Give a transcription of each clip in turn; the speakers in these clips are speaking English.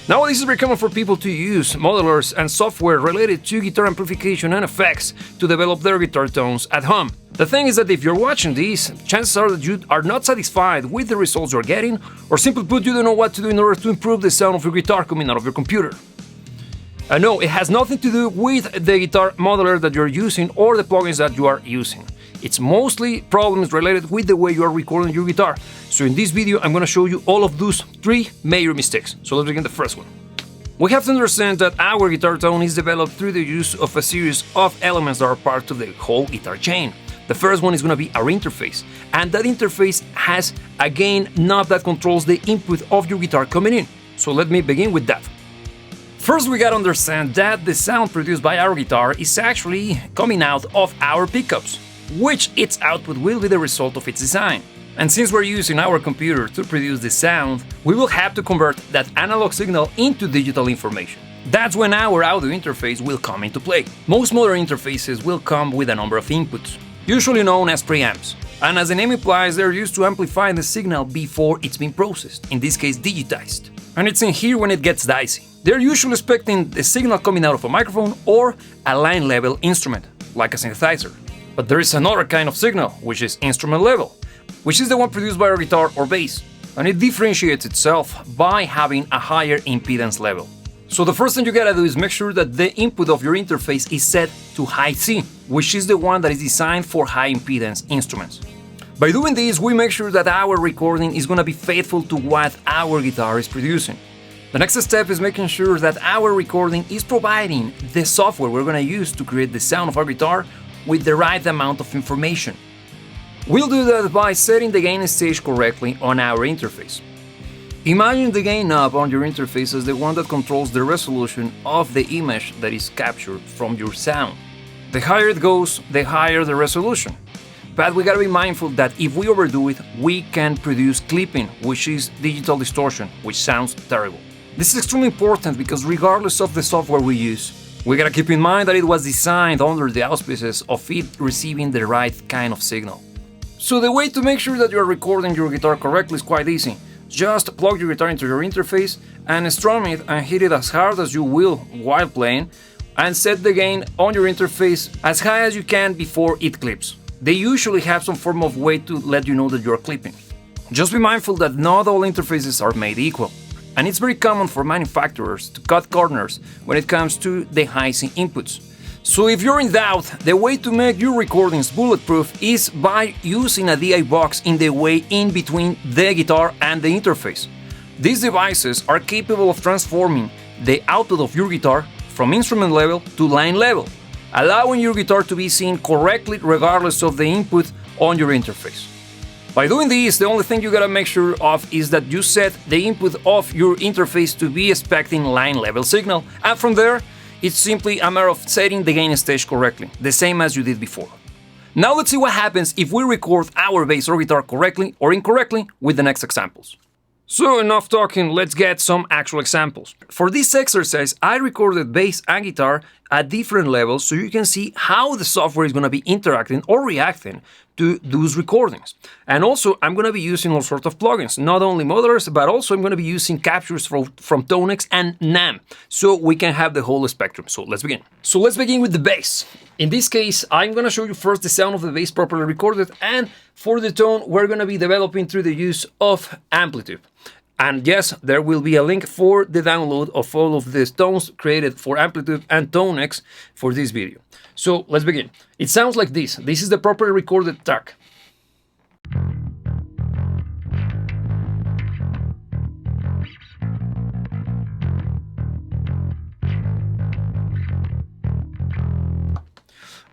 Nowadays, it's very common for people to use modelers and software related to guitar amplification and effects to develop their guitar tones at home. The thing is that if you're watching these, chances are that you are not satisfied with the results you're getting, or simply put, you don't know what to do in order to improve the sound of your guitar coming out of your computer. No, it has nothing to do with the guitar modeler that you're using or the plugins that you are using. It's mostly problems related with the way you are recording your guitar. So in this video, I'm going to show you all of those 3 major mistakes. So let's begin the first one. We have to understand that our guitar tone is developed through the use of a series of elements that are part of the whole guitar chain. The first one is going to be our interface, and that interface has a gain knob that controls the input of your guitar coming in. So let me begin with that. First, we gotta understand that the sound produced by our guitar is actually coming out of our pickups, which its output will be the result of its design. And since we're using our computer to produce the sound, we will have to convert that analog signal into digital information. That's when our audio interface will come into play. Most modern interfaces will come with a number of inputs, usually known as preamps. And as the name implies, they're used to amplify the signal before it's been processed, in this case digitized. And it's in here when it gets dicey. They're usually expecting the signal coming out of a microphone or a line level instrument, like a synthesizer. But there is another kind of signal, which is instrument level, which is the one produced by our guitar or bass, and it differentiates itself by having a higher impedance level. So the first thing you gotta do is make sure that the input of your interface is set to high C, which is the one that is designed for high impedance instruments. By doing this, we make sure that our recording is gonna be faithful to what our guitar is producing. The next step is making sure that our recording is providing the software we're gonna use to create the sound of our guitar with the right amount of information. We'll do that by setting the gain stage correctly on our interface. Imagine the gain knob on your interface as the one that controls the resolution of the image that is captured from your sound. The higher it goes, the higher the resolution. But we gotta be mindful that if we overdo it, we can produce clipping, which is digital distortion, which sounds terrible. This is extremely important because regardless of the software we use, we gotta keep in mind that it was designed under the auspices of it receiving the right kind of signal. So the way to make sure that you're recording your guitar correctly is quite easy. Just plug your guitar into your interface and strum it and hit it as hard as you will while playing, and set the gain on your interface as high as you can before it clips. They usually have some form of way to let you know that you're clipping. Just be mindful that not all interfaces are made equal, and it's very common for manufacturers to cut corners when it comes to the high C inputs. So if you're in doubt, the way to make your recordings bulletproof is by using a DI box in the way in between the guitar and the interface. These devices are capable of transforming the output of your guitar from instrument level to line level, allowing your guitar to be seen correctly regardless of the input on your interface. By doing this, the only thing you gotta make sure of is that you set the input of your interface to be expecting line level signal, and from there, it's simply a matter of setting the gain stage correctly, the same as you did before. Now let's see what happens if we record our bass or guitar correctly or incorrectly with the next examples. So enough talking, let's get some actual examples. For this exercise, I recorded bass and guitar at different levels so you can see how the software is going to be interacting or reacting to those recordings. And also, I'm going to be using all sorts of plugins, not only modelers, but also I'm going to be using captures from Tonex and NAM, so we can have the whole spectrum. So let's begin. So let's begin with the bass. In this case, I'm going to show you first the sound of the bass properly recorded, and for the tone, we're going to be developing through the use of Amplitude. And yes, there will be a link for the download of all of the tones created for Amplitude and Tonex for this video. So let's begin. It sounds like this. This is the properly recorded track.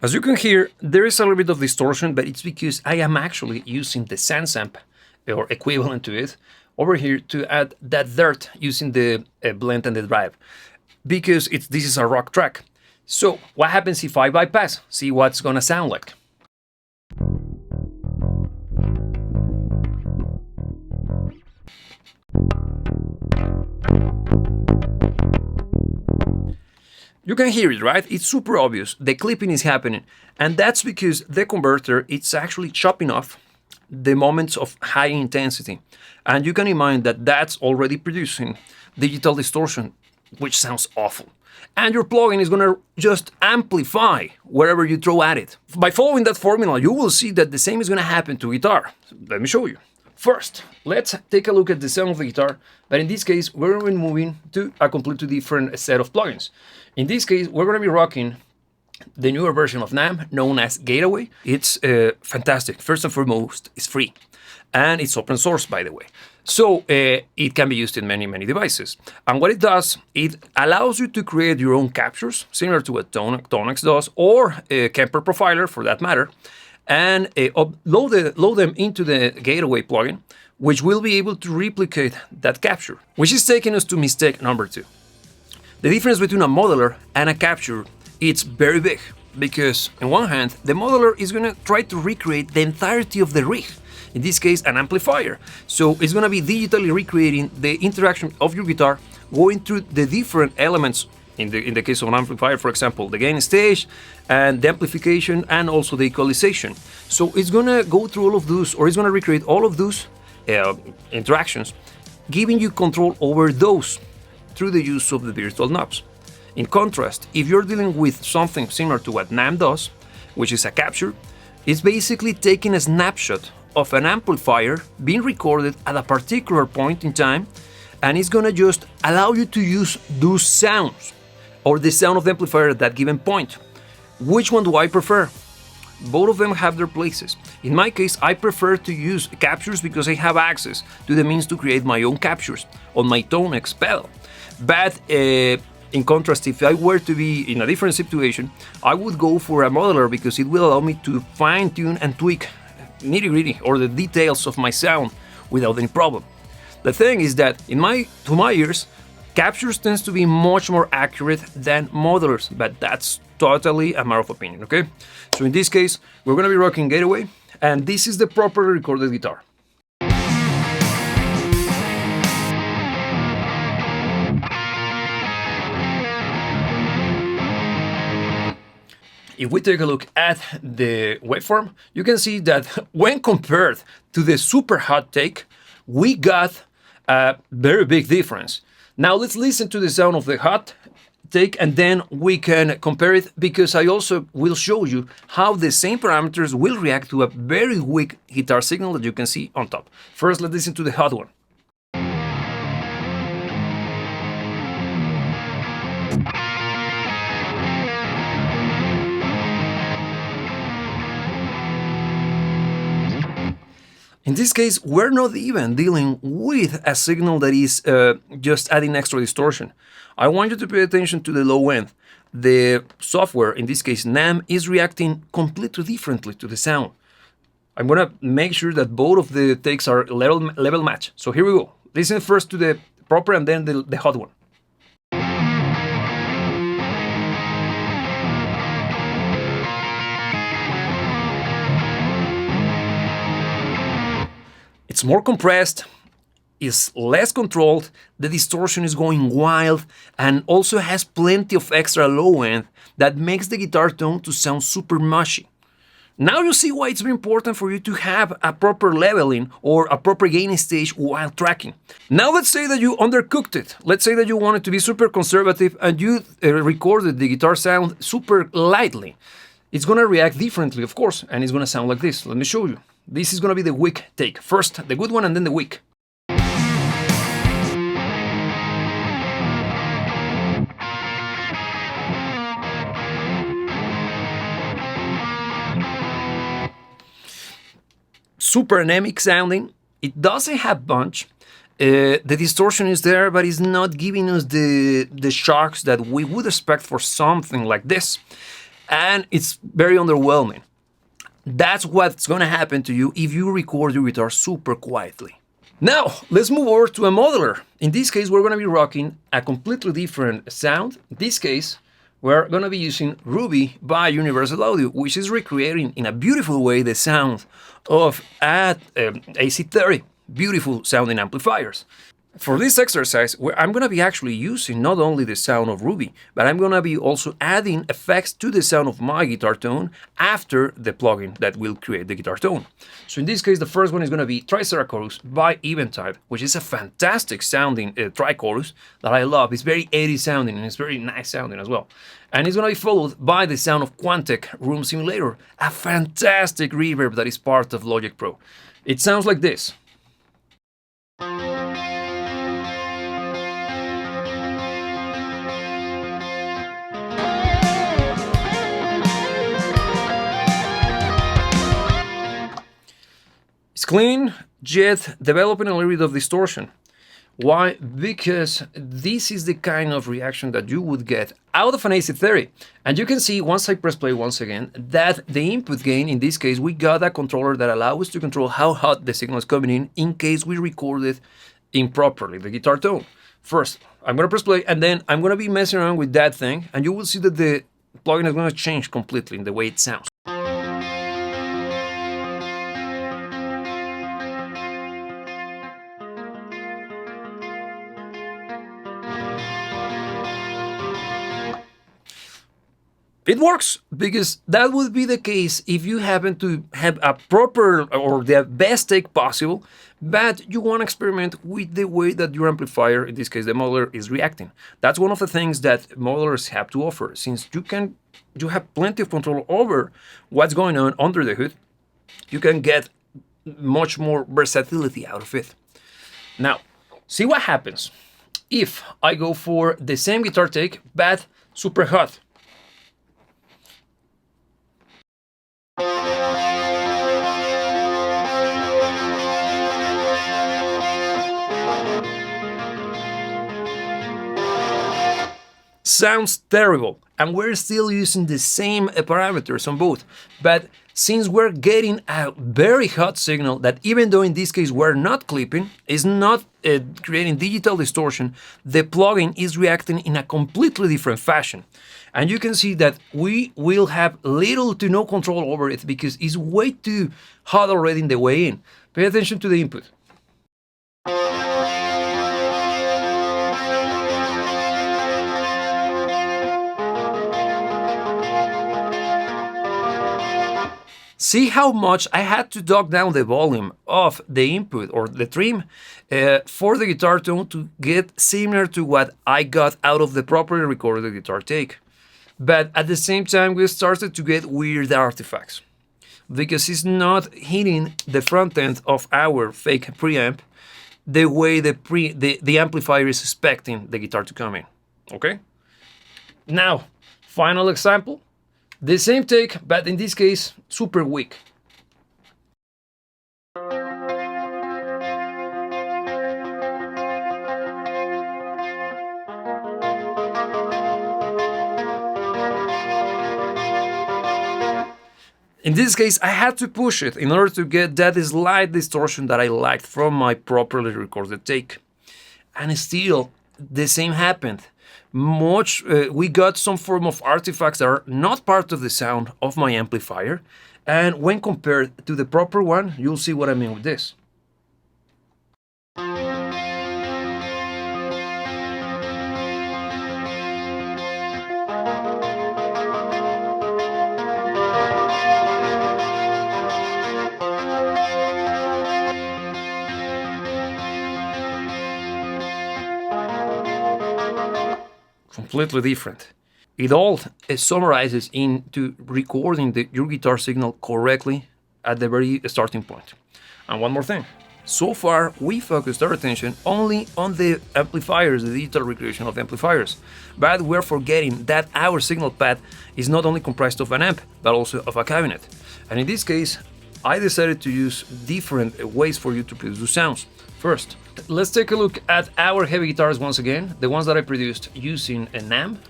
As you can hear, there is a little bit of distortion, but it's because I am actually using the Sans amp, or equivalent to it, over here to add that dirt using the blend and the drive, because this is a rock track. So what happens if I bypass? See what's gonna sound like. You can hear it, right? It's super obvious. The clipping is happening, and that's because the converter, it's actually chopping off the moments of high intensity. And you can imagine that that's already producing digital distortion, which sounds awful. And your plugin is gonna just amplify wherever you throw at it. By following that formula, you will see that the same is gonna happen to guitar. So let me show you. First, let's take a look at the sound of the guitar, but in this case, we're going to be moving to a completely different set of plugins. In this case, we're going to be rocking the newer version of NAM, known as Gateway. It's fantastic. First and foremost, it's free. And it's open source, by the way. So it can be used in many, many devices. And what it does, it allows you to create your own captures, similar to what Tonex does, or Kemper Profiler, for that matter, and load them into the Gateway plugin, which will be able to replicate that capture, which is taking us to mistake number 2. The difference between a modeler and a capture, it's very big, because on one hand, the modeler is going to try to recreate the entirety of the rig, in this case an amplifier. So it's going to be digitally recreating the interaction of your guitar, going through the different elements. In the case of an amplifier, for example, the gain stage and the amplification and also the equalization. So it's gonna go through all of those, or it's gonna recreate all of those interactions, giving you control over those through the use of the virtual knobs. In contrast, if you're dealing with something similar to what NAM does, which is a capture, it's basically taking a snapshot of an amplifier being recorded at a particular point in time, and it's gonna just allow you to use those sounds, or the sound of the amplifier at that given point. Which one do I prefer? Both of them have their places. In my case, I prefer to use captures because I have access to the means to create my own captures on my Tonex pedal. But in contrast, if I were to be in a different situation, I would go for a modeler because it will allow me to fine-tune and tweak nitty-gritty or the details of my sound without any problem. The thing is that to my ears, captures tends to be much more accurate than modelers, but that's totally a matter of opinion, okay? So in this case, we're gonna be rocking Gateway, and this is the properly recorded guitar. If we take a look at the waveform, you can see that when compared to the super hot take, we got a very big difference. Now let's listen to the sound of the hot take and then we can compare it, because I also will show you how the same parameters will react to a very weak guitar signal that you can see on top. First, let's listen to the hot one. In this case, we're not even dealing with a signal that is just adding extra distortion. I want you to pay attention to the low end. The software, in this case NAM, is reacting completely differently to the sound. I'm gonna make sure that both of the takes are level match. So here we go. Listen first to the proper and then the hot one. It's more compressed, is less controlled, the distortion is going wild, and also has plenty of extra low end that makes the guitar tone to sound super mushy. Now you see why it's very important for you to have a proper leveling or a proper gain stage while tracking. Now let's say that you undercooked it. Let's say that you wanted to be super conservative and you recorded the guitar sound super lightly. It's gonna react differently, of course, and it's gonna sound like this. Let me show you. This is gonna be the weak take. First the good one and then the weak. Super anemic sounding. It doesn't have punch. The distortion is there, but it's not giving us the shocks that we would expect for something like this. And it's very underwhelming. That's what's gonna happen to you if you record your guitar super quietly. Now, let's move over to a modeler. In this case, we're gonna be rocking a completely different sound. In this case, we're gonna be using Ruby by Universal Audio, which is recreating in a beautiful way the sound of AC30. Beautiful sounding amplifiers. For this exercise, I'm going to be actually using not only the sound of Ruby, but I'm going to be also adding effects to the sound of my guitar tone after the plugin that will create the guitar tone. So in this case, the first one is going to be Triceratops Chorus by Eventide, which is a fantastic sounding tri-chorus that I love. It's very 80s sounding and it's very nice sounding as well. And it's going to be followed by the sound of Quantec Room Simulator, a fantastic reverb that is part of Logic Pro. It sounds like this. It's clean, yet developing a little bit of distortion. Why? Because this is the kind of reaction that you would get out of an AC30. And you can see, once I press play once again, that the input gain, in this case, we got a controller that allows us to control how hot the signal is coming in case we recorded improperly the guitar tone. First, I'm going to press play, and then I'm going to be messing around with that thing, and you will see that the plugin is going to change completely in the way it sounds. It works, because that would be the case if you happen to have a proper or the best take possible, but you want to experiment with the way that your amplifier, in this case the modeler, is reacting. That's one of the things that modelers have to offer, since you have plenty of control over what's going on under the hood. You can get much more versatility out of it. Now, see what happens if I go for the same guitar take, but super hot. Sounds terrible, and we're still using the same parameters on both, but since we're getting a very hot signal that, even though in this case we're not clipping, is not creating digital distortion, the plugin is reacting in a completely different fashion. And you can see that we will have little to no control over it because it's way too hot already in the way in. Pay attention to the input. See how much I had to dog down the volume of the input or the trim for the guitar tone to get similar to what I got out of the properly recorded guitar take. But at the same time, we started to get weird artifacts because it's not hitting the front end of our fake preamp the way the amplifier is expecting the guitar to come in. Okay? Now, final example. The same take, but in this case, super weak. In this case, I had to push it in order to get that slight distortion that I liked from my properly recorded take. And still, the same happened. We got some form of artifacts that are not part of the sound of my amplifier, and when compared to the proper one, you'll see what I mean with this. Completely different. It all summarizes into recording your guitar signal correctly at the very starting point. And one more thing. So far, we focused our attention only on the amplifiers, the digital recreation of amplifiers. But we're forgetting that our signal path is not only comprised of an amp, but also of a cabinet. And in this case, I decided to use different ways for you to produce the sounds. First, let's take a look at our heavy guitars once again, the ones that I produced using a NAM,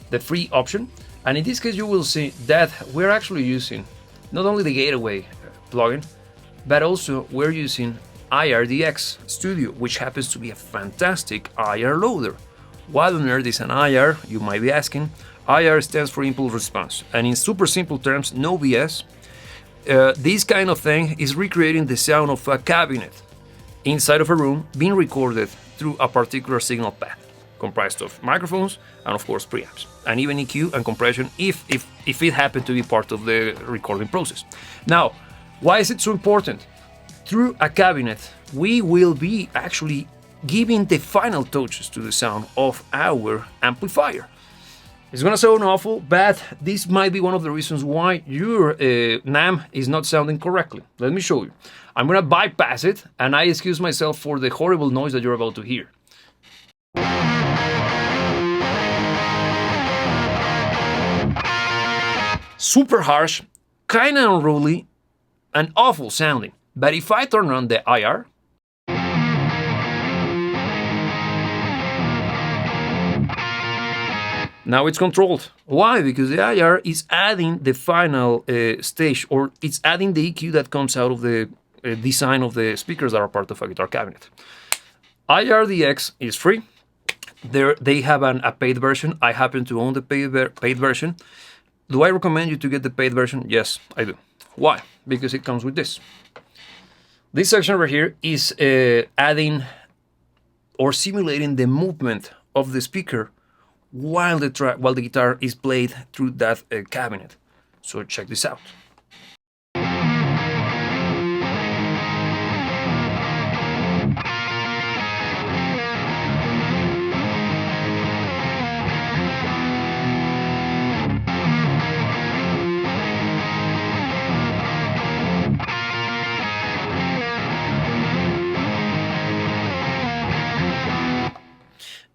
the free option. And in this case, you will see that we're actually using not only the Gateway plugin, but also we're using IRDX Studio, which happens to be a fantastic IR loader. What on earth is an IR, you might be asking? IR stands for impulse response, and in super simple terms, no BS, this kind of thing is recreating the sound of a cabinet inside of a room being recorded through a particular signal path, comprised of microphones and of course preamps, and even EQ and compression if it happened to be part of the recording process. Now, why is it so important? Through a cabinet, we will be actually giving the final touches to the sound of our amplifier. It's gonna sound awful, but this might be one of the reasons why your NAM is not sounding correctly. Let me show you. I'm gonna bypass it, and I excuse myself for the horrible noise that you're about to hear. Super harsh, kinda unruly, and awful sounding. But if I turn on the IR, now it's controlled. Why? Because the IR is adding the final stage, or it's adding the EQ that comes out of the design of the speakers that are part of a guitar cabinet. IRDX is free. They have a paid version. I happen to own the paid version. Do I recommend you to get the paid version? Yes, I do. Why? Because it comes with this. This section over here is adding or simulating the movement of the speaker while the guitar is played through that cabinet. So check this out.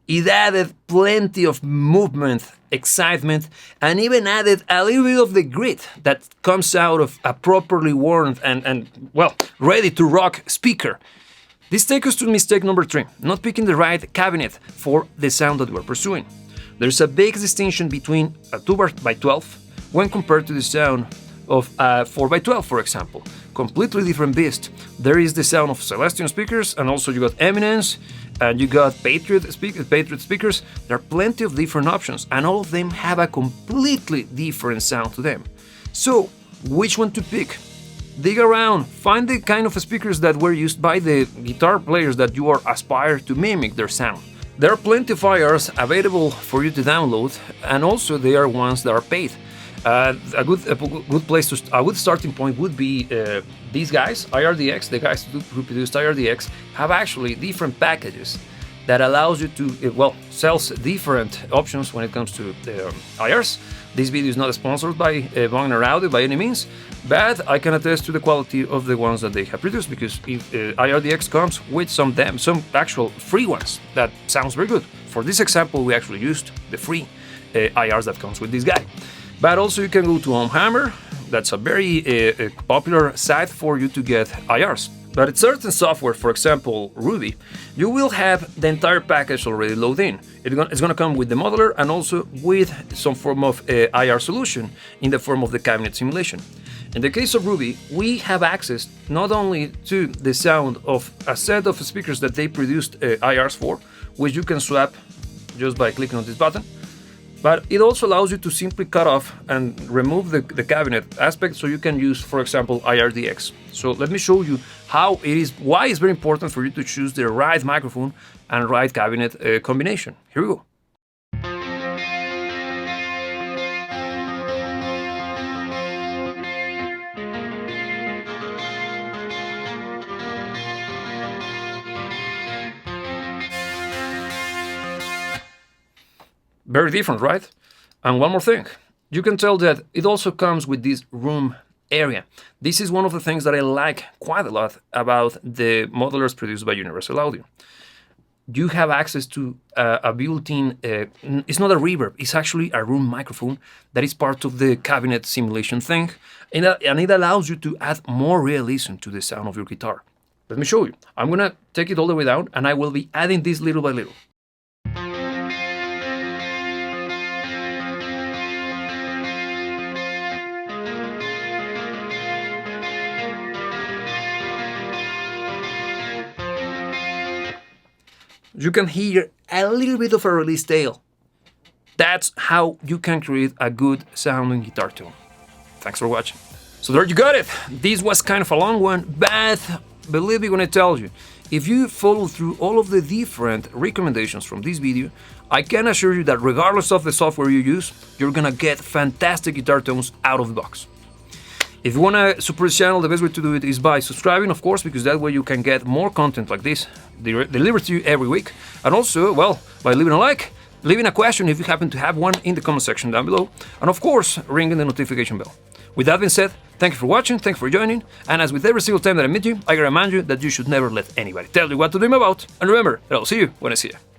It added plenty of movement, excitement, and even added a little bit of the grit that comes out of a properly worn and well, ready to rock speaker. This takes us to mistake number 3, not picking the right cabinet for the sound that we're pursuing. There's a big distinction between a 2x12 when compared to the sound of a 4x12, for example. Completely different beast. There is the sound of Celestion speakers, and also you got Eminence, and you got Patriot speakers. There are plenty of different options, and all of them have a completely different sound to them. So, which one to pick? Dig around, find the kind of speakers that were used by the guitar players that you are aspire to mimic their sound. There are plenty of IRs available for you to download, and also there are ones that are paid. A good starting point would be these guys, IRDX. The guys who produced IRDX have actually different packages that allows you to sells different options when it comes to IRs. This video is not sponsored by Wagner Audio by any means, but I can attest to the quality of the ones that they have produced, because if IRDX comes with some actual free ones that sounds very good. For this example, we actually used the free IRs that comes with this guy. But also you can go to Hammer. That's a very popular site for you to get IRs. But in certain software, for example Ruby, you will have the entire package already loaded in. It's going to come with the modeler and also with some form of IR solution in the form of the cabinet simulation. In the case of Ruby, we have access not only to the sound of a set of speakers that they produced IRs for, which you can swap just by clicking on this button, but it also allows you to simply cut off and remove the cabinet aspect, so you can use, for example, IRDX. So let me show you why it's very important for you to choose the right microphone and right cabinet combination. Here we go. Very different, right? And one more thing, you can tell that it also comes with this room area. This is one of the things that I like quite a lot about the modelers produced by Universal Audio. You have access to a built-in, it's not a reverb, it's actually a room microphone that is part of the cabinet simulation thing, and it allows you to add more realism to the sound of your guitar. Let me show you. I'm gonna take it all the way down, and I will be adding this little by little. You can hear a little bit of a release tail. That's how you can create a good sounding guitar tone. Thanks for watching. So there you got it. This was kind of a long one, but believe me when I tell you, if you follow through all of the different recommendations from this video, I can assure you that regardless of the software you use, you're gonna get fantastic guitar tones out of the box. If you wanna support this channel, the best way to do it is by subscribing, of course, because that way you can get more content like this delivered to you every week. And also, well, by leaving a like, leaving a question if you happen to have one in the comment section down below, and of course, ringing the notification bell. With that being said, thank you for watching, thank you for joining, and as with every single time that I meet you, I gotta remind you that you should never let anybody tell you what to dream about, and remember that I'll see you when I see you.